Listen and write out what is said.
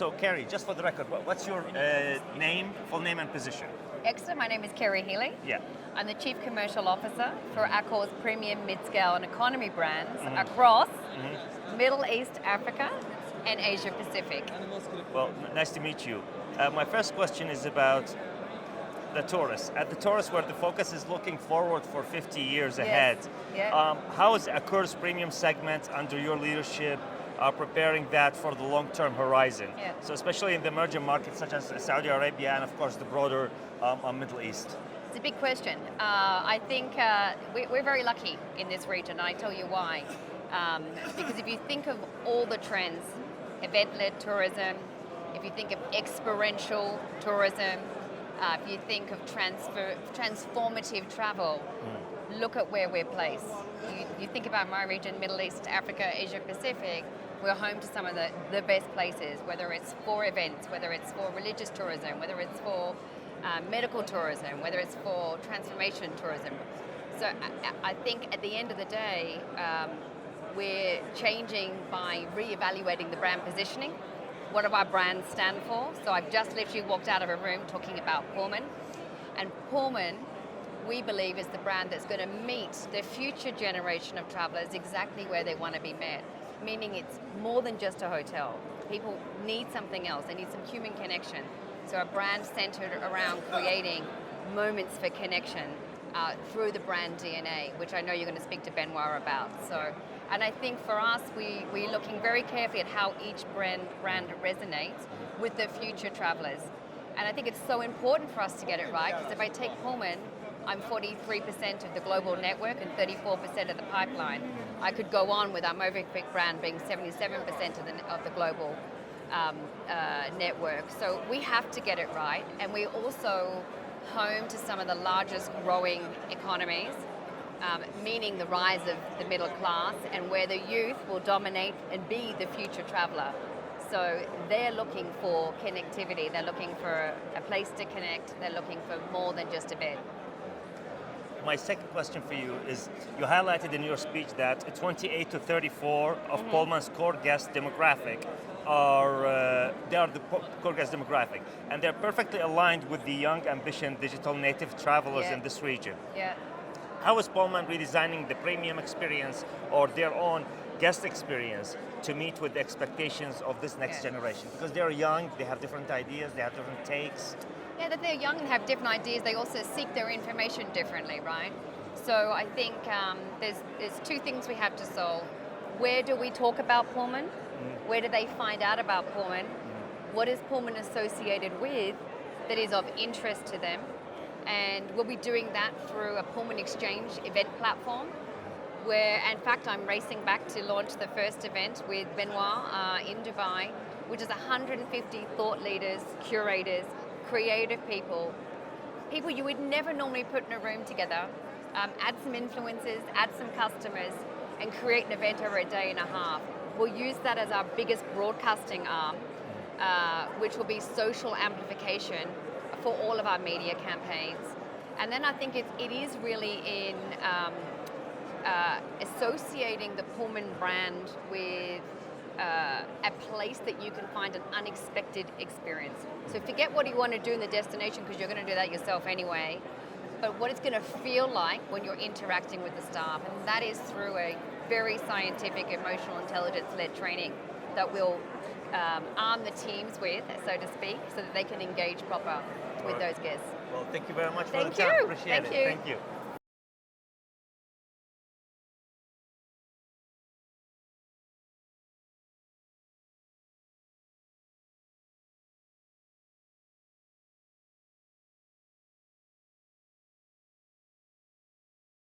So Carrie, just for the record, what's your name, full name and position? Excellent, my name is Carrie Healy. Yeah. I'm the Chief Commercial Officer for Accor's premium, mid-scale and economy brands across Middle East, Africa and Asia Pacific. Well, nice to meet you. My first question is about the Torise. At the Torise, where the focus is looking forward for 50 years ahead, how is Accor's premium segment under your leadership preparing that for the long-term horizon? Yeah. So especially in the emerging markets such as Saudi Arabia and of course the broader Middle East. It's a big question. I think we're very lucky in this region, and I tell you why. Because if you think of all the trends, event-led tourism, if you think of experiential tourism, if you think of transformative travel, look at where we're placed. You think about my region, Middle East, Africa, Asia Pacific, we're home to some of the best places, whether it's for events, whether it's for religious tourism, whether it's for medical tourism, whether it's for transformation tourism. So I think at the end of the day, we're changing by reevaluating the brand positioning. What do our brands stand for? So I've just literally walked out of a room talking about Pullman. And Pullman, we believe, is the brand that's going to meet the future generation of travelers exactly where they want to be met. Meaning it's more than just a hotel. People need something else. They need some human connection. So a brand centered around creating moments for connection through the brand DNA, which I know you're going to speak to Benoit about. So, and I think for us, we're looking very carefully at how each brand resonates with the future travelers. And I think it's so important for us to get it right, because if I take Pullman, I'm 43% of the global network and 34% of the pipeline. I could go on with our Movic brand being 77% of the global network. So we have to get it right, and we also home to some of the largest growing economies, meaning the rise of the middle class, and where the youth will dominate and be the future traveler. So they're looking for connectivity, they're looking for a place to connect, they're looking for more than just a bed. My second question for you is, you highlighted in your speech that 28 to 34 of Pullman's core guest demographic they are the core guest demographic, and they're perfectly aligned with the young, ambitious, digital native travelers in this region. Yeah. How is Pullman redesigning the premium experience or their own guest experience to meet with the expectations of this next generation? Because they're young, they have different ideas, they have different takes. Yeah, that they're young and have different ideas, they also seek their information differently, right? So I think there's two things we have to solve. Where do we talk about Pullman? Where do they find out about Pullman? What is Pullman associated with that is of interest to them? And we'll be doing that through a Pullman Exchange event platform, where in fact I'm racing back to launch the first event with Benoit in Dubai, which is 150 thought leaders, curators, creative people you would never normally put in a room together, add some influencers, add some customers, and create an event over a day and a half. We'll use that as our biggest broadcasting arm, which will be social amplification for all of our media campaigns. And then I think it is really in associating the Pullman brand with a place that you can find an unexpected experience. So forget what you want to do in the destination, because you're going to do that yourself anyway, but what it's going to feel like when you're interacting with the staff, and that is through a very scientific, emotional intelligence-led training that we'll arm the teams with, so to speak, so that they can engage proper with those guests. Well, thank you very much for the time. Thank you. Appreciate it. Thank you.